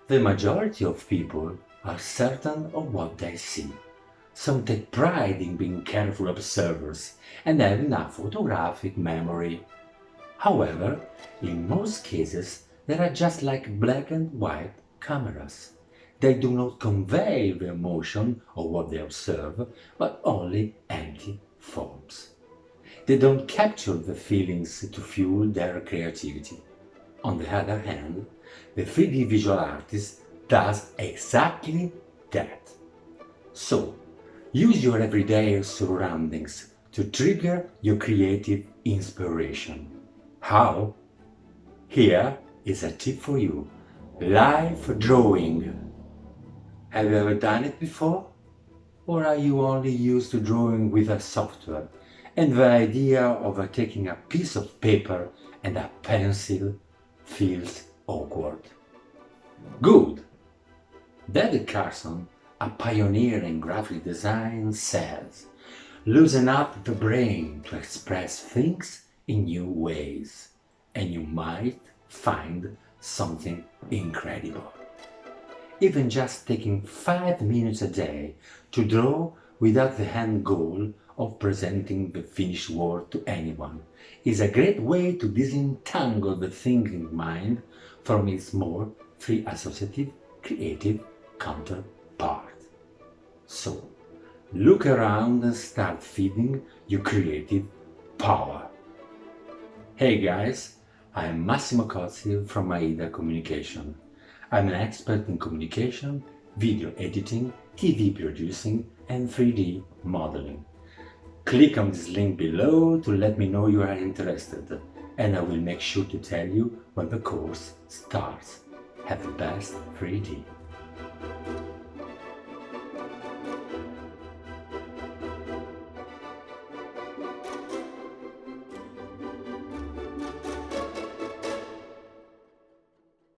The majority of people are certain of what they see. Some take pride in being careful observers and have enough photographic memory. However, in most cases, they are just like black and white cameras. They do not convey the emotion of what they observe, but only empty forms. They don't capture the feelings to fuel their creativity. On the other hand, the 3D visual artist does exactly that. So, use your everyday surroundings to trigger your creative inspiration. How? Here is a tip for you. Live drawing. Have you ever done it before? Or are you only used to drawing with a software and the idea of taking a piece of paper and a pencil feels awkward? Good! David Carson, a pioneer in graphic design, says, "Loosen up the brain to express things in new ways, and you might find something incredible." Even just taking 5 minutes a day to draw without the end goal of presenting the finished work to anyone is a great way to disentangle the thinking mind from its more free associative, creative counterpart. So, look around and start feeding your creative power. Hey guys, I'm Massimo Cozzi from AIDA Communication. I'm an expert in communication, video editing, TV producing and 3D modeling. Click on this link below to let me know you are interested, and I will make sure to tell you when the course starts. Have the best 3D.